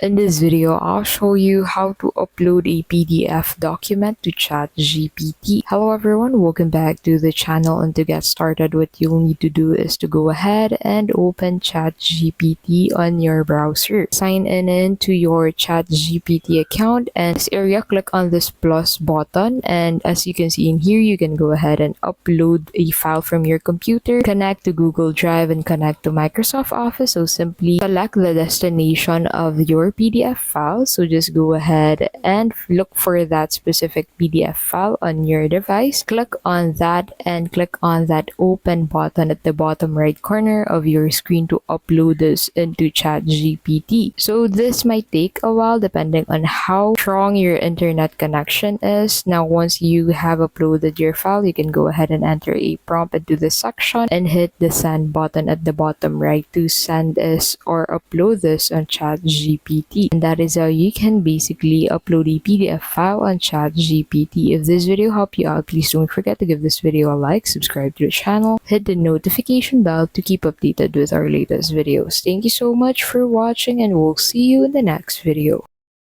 In this video, I'll show you how to upload a PDF document to ChatGPT. Hello everyone, welcome back to the channel, and to get started, what you'll need to do is to go ahead and open ChatGPT on your browser. Sign in into your ChatGPT account, and in this area, click on this plus button, and as you can see in here, you can go ahead and upload a file from your computer, connect to Google Drive, and connect to Microsoft Office. So simply select the destination of your PDF file. So just go ahead and look for that specific PDF file on your device. Click on that and click on that open button at the bottom right corner of your screen to upload this into ChatGPT. So this might take a while depending on how strong your internet connection is. Now, once you have uploaded your file, you can go ahead and enter a prompt into this section and hit the send button at the bottom right to send this or upload this on ChatGPT. And that is how you can basically upload a PDF file on ChatGPT. If this video helped you out, please don't forget to give this video a like, subscribe to the channel, hit the notification bell to keep updated with our latest videos. Thank you so much for watching, and we'll see you in the next video.